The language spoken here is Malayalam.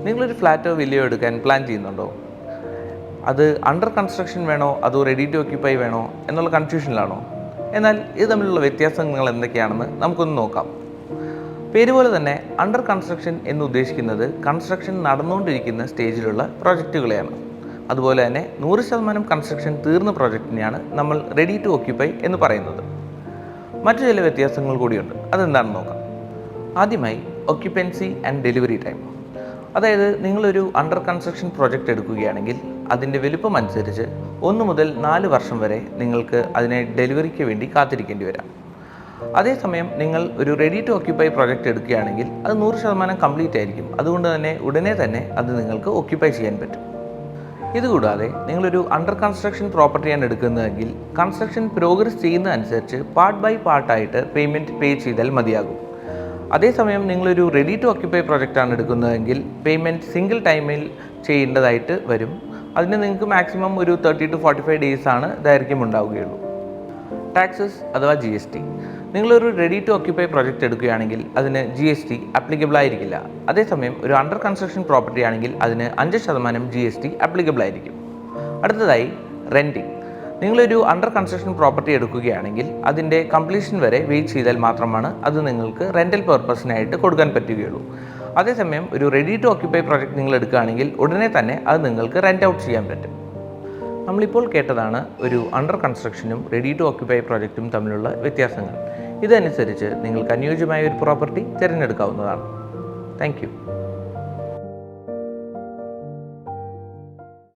നിങ്ങളൊരു ഫ്ലാറ്റോ വില്ലയോ എടുക്കാൻ പ്ലാൻ ചെയ്യുന്നുണ്ടോ? അത് അണ്ടർ കൺസ്ട്രക്ഷൻ വേണോ അതോ റെഡി ടു ഓക്യുപ്പൈ വേണോ എന്നുള്ള കൺഫ്യൂഷനിലാണോ? എന്നാൽ ഇത് തമ്മിലുള്ള വ്യത്യാസങ്ങൾ എന്തൊക്കെയാണെന്ന് നമുക്കൊന്ന് നോക്കാം. പേര് പോലെ തന്നെ അണ്ടർ കൺസ്ട്രക്ഷൻ എന്ന് ഉദ്ദേശിക്കുന്നത് കൺസ്ട്രക്ഷൻ നടന്നുകൊണ്ടിരിക്കുന്ന സ്റ്റേജിലുള്ള പ്രോജക്റ്റുകളെയാണ്. അതുപോലെ തന്നെ 100% കൺസ്ട്രക്ഷൻ തീർന്ന പ്രോജക്റ്റിനെയാണ് നമ്മൾ റെഡി ടു ഓക്യുപ്പൈ എന്ന് പറയുന്നത്. മറ്റു ചില വ്യത്യാസങ്ങൾ കൂടിയുണ്ട്, അതെന്താണെന്ന് നോക്കാം. ആദ്യമായി ഒക്യുപ്പൻസി ആൻഡ് ഡെലിവറി ടൈം. അതായത് നിങ്ങളൊരു അണ്ടർ കൺസ്ട്രക്ഷൻ പ്രോജക്റ്റ് എടുക്കുകയാണെങ്കിൽ അതിൻ്റെ വലുപ്പം അനുസരിച്ച് 1 മുതൽ 4 വർഷം വരെ നിങ്ങൾക്ക് അതിനെ ഡെലിവറിക്ക് വേണ്ടി കാത്തിരിക്കേണ്ടി വരാം. അതേസമയം നിങ്ങൾ ഒരു റെഡി ടു ഓക്യുപ്പൈ പ്രോജക്റ്റ് എടുക്കുകയാണെങ്കിൽ അത് 100% കംപ്ലീറ്റ് ആയിരിക്കും. അതുകൊണ്ട് തന്നെ ഉടനെ തന്നെ അത് നിങ്ങൾക്ക് ഓക്യുപ്പൈ ചെയ്യാൻ പറ്റും. ഇതുകൂടാതെ നിങ്ങളൊരു അണ്ടർ കൺസ്ട്രക്ഷൻ പ്രോപ്പർട്ടിയാണ് എടുക്കുന്നതെങ്കിൽ കൺസ്ട്രക്ഷൻ പ്രോഗ്രസ് ചെയ്യുന്നതനുസരിച്ച് പാർട്ട് ബൈ പാർട്ടായിട്ട് പേയ്മെൻറ്റ് പേ ചെയ്താൽ മതിയാകും. അതേസമയം നിങ്ങളൊരു റെഡി ടു ഓക്യുപ്പൈ പ്രോജക്റ്റാണ് എടുക്കുന്നതെങ്കിൽ പേയ്മെൻറ്റ് സിംഗിൾ ടൈമിൽ ചെയ്യേണ്ടതായിട്ട് വരും. അതിന് നിങ്ങൾക്ക് മാക്സിമം ഒരു 30 to 45 days ആണ് ദൈർഘ്യം ഉണ്ടാവുകയുള്ളൂ. ടാക്സസ് അഥവാ GST. നിങ്ങളൊരു റെഡി ടു ഓക്യുപ്പൈ പ്രോജക്റ്റ് എടുക്കുകയാണെങ്കിൽ അതിന് GST ആപ്ലിക്കബിൾ ആയിരിക്കില്ല. അതേസമയം ഒരു അണ്ടർ കൺസ്ട്രക്ഷൻ പ്രോപ്പർട്ടി ആണെങ്കിൽ അതിന് 5% GST ആപ്ലിക്കബിൾ ആയിരിക്കും. അടുത്തതായി റെൻറ്റിംഗ്. നിങ്ങളൊരു അണ്ടർ കൺസ്ട്രക്ഷൻ പ്രോപ്പർട്ടി എടുക്കുകയാണെങ്കിൽ അതിൻ്റെ കംപ്ലീഷൻ വരെ വെയിറ്റ് ചെയ്താൽ മാത്രമാണ് അത് നിങ്ങൾക്ക് റെൻ്റൽ പർപ്പസിനായിട്ട് കൊടുക്കാൻ പറ്റുകയുള്ളൂ. അതേസമയം ഒരു റെഡി ടു ഓക്യുപ്പൈ പ്രോജക്റ്റ് നിങ്ങൾ എടുക്കുകയാണെങ്കിൽ ഉടനെ തന്നെ അത് നിങ്ങൾക്ക് റെൻ്റ് ഔട്ട് ചെയ്യാൻ പറ്റും. നമ്മളിപ്പോൾ കേട്ടതാണ് ഒരു അണ്ടർ കൺസ്ട്രക്ഷനും റെഡി ടു ഓക്യുപ്പൈ പ്രോജക്റ്റും തമ്മിലുള്ള വ്യത്യാസങ്ങൾ. ഇതനുസരിച്ച് നിങ്ങൾക്ക് അനുയോജ്യമായ ഒരു പ്രോപ്പർട്ടി തിരഞ്ഞെടുക്കാവുന്നതാണ്. Thank you.